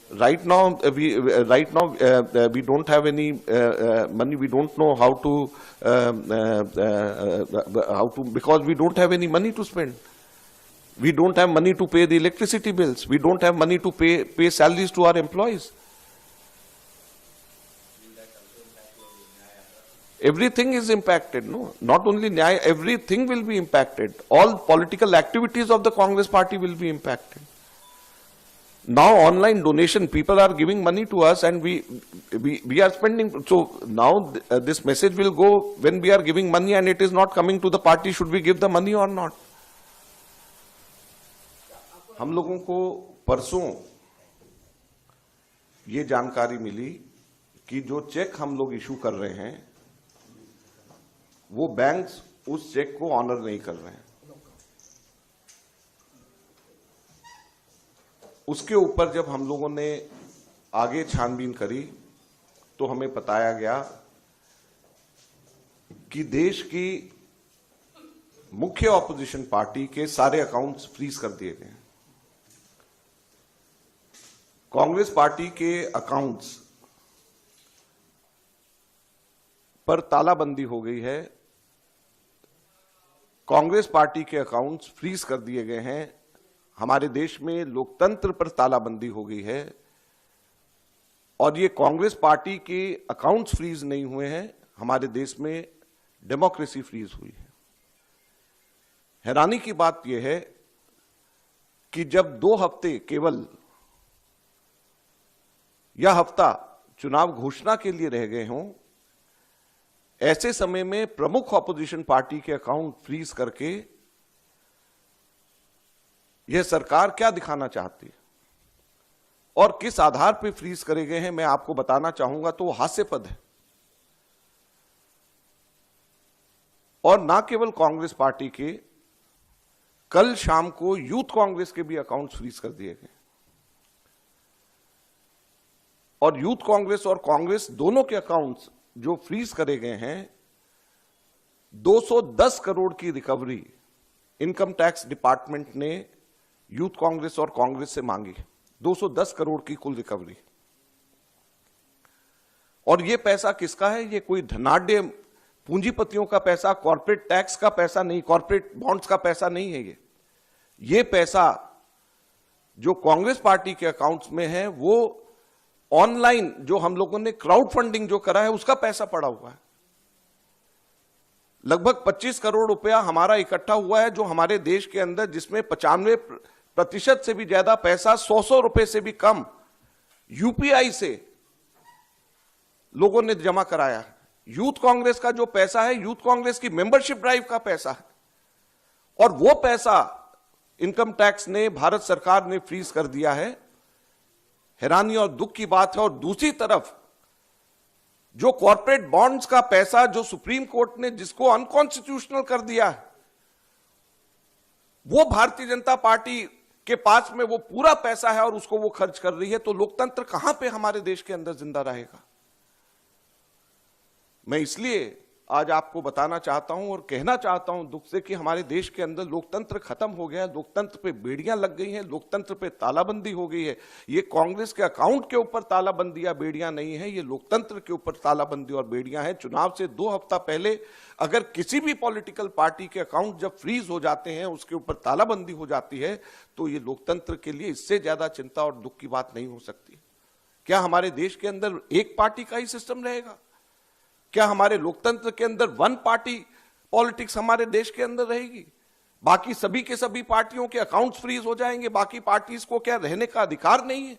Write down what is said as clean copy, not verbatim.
Right now, we don't have any money. We don't know because we don't have any money to spend. We don't have money to pay the electricity bills. We don't have money to pay salaries to our employees. Everything is impacted, no? Not only Nyaya, everything will be impacted. All political activities of the Congress party will be impacted. Now online donation, people are giving money to us and we are spending. So now this message will go when we are giving money and it is not coming to the party, should we give the money or not? हम लोगों को परसों ये जानकारी मिली कि जो check हम लोग इशू कर रहे हैं वो बैंक्स उस चेक को ऑनर नहीं कर रहे हैं। उसके ऊपर जब हम लोगों ने आगे छानबीन करी तो हमें बताया गया कि देश की मुख्य ऑपोजिशन पार्टी के सारे अकाउंट्स फ्रीज कर दिए गए। कांग्रेस पार्टी के अकाउंट्स पर तालाबंदी हो गई है। कांग्रेस पार्टी के अकाउंट्स फ्रीज कर दिए गए हैं। हमारे देश में लोकतंत्र पर तालाबंदी हो गई है और ये कांग्रेस पार्टी के अकाउंट्स फ्रीज नहीं हुए हैं, हमारे देश में डेमोक्रेसी फ्रीज हुई है। हैरानी की बात यह है कि जब 2 हफ्ते केवल यह हफ्ता चुनाव घोषणा के लिए रह गए हों, ऐसे समय में प्रमुख ऑपोजिशन पार्टी के अकाउंट फ्रीज करके यह सरकार क्या दिखाना चाहती है और किस आधार पर फ्रीज करे गए हैं, मैं आपको बताना चाहूंगा तो हास्यास्पद है। और ना केवल कांग्रेस पार्टी के, कल शाम को यूथ कांग्रेस के भी अकाउंट्स फ्रीज कर दिए गए और यूथ कांग्रेस और कांग्रेस दोनों के अकाउंट्स जो फ्रीज करे गए हैं, 210 करोड़ की रिकवरी इनकम टैक्स डिपार्टमेंट ने यूथ कांग्रेस और कांग्रेस से मांगी। 210 करोड़ की कुल रिकवरी। और यह पैसा किसका है? यह कोई धनाढ्य पूंजीपतियों का पैसा, कॉर्पोरेट टैक्स का पैसा नहीं, कॉर्पोरेट बॉन्ड्स का पैसा नहीं है। ये पैसा जो कांग्रेस पार्टी के अकाउंट्स में है वो ऑनलाइन जो हम लोगों ने क्राउड फंडिंग जो करा है उसका पैसा पड़ा हुआ है। लगभग 25 करोड़ रुपया हमारा इकट्ठा हुआ है जो हमारे देश के अंदर, जिसमें 95% से भी ज्यादा पैसा 100 रुपए से भी कम यूपीआई से लोगों ने जमा कराया है। यूथ कांग्रेस का जो पैसा है, यूथ कांग्रेस की मेंबरशिप ड्राइव का पैसा है और वो पैसा इनकम टैक्स ने, भारत सरकार ने फ्रीज कर दिया है। हैरानी और दुख की बात है। और दूसरी तरफ जो कॉर्पोरेट बॉन्ड्स का पैसा जो सुप्रीम कोर्ट ने जिसको अनकॉन्स्टिट्यूशनल कर दिया है, वो भारतीय जनता पार्टी के पास में वो पूरा पैसा है और उसको वो खर्च कर रही है। तो लोकतंत्र कहां पे हमारे देश के अंदर जिंदा रहेगा? मैं इसलिए आज आपको बताना चाहता हूं और कहना चाहता हूं दुख से कि हमारे देश के अंदर लोकतंत्र खत्म हो गया है। लोकतंत्र पे बेड़ियां लग गई हैं, लोकतंत्र पे तालाबंदी हो गई है। ये कांग्रेस के अकाउंट के ऊपर तालाबंदी या बेड़ियां नहीं है, ये लोकतंत्र के ऊपर तालाबंदी और बेड़ियां हैं। चुनाव से 2 हफ्ता पहले अगर किसी भी पॉलिटिकल पार्टी के अकाउंट जब फ्रीज हो जाते हैं, उसके ऊपर तालाबंदी हो जाती है, तो ये लोकतंत्र के लिए इससे ज्यादा चिंता और दुख की बात नहीं हो सकती। क्या हमारे देश के अंदर एक पार्टी का ही सिस्टम रहेगा? क्या हमारे लोकतंत्र के अंदर 1 पार्टी पॉलिटिक्स हमारे देश के अंदर रहेगी? बाकी सभी के सभी पार्टियों के अकाउंट्स फ्रीज हो जाएंगे? बाकी पार्टीज को क्या रहने का अधिकार नहीं है?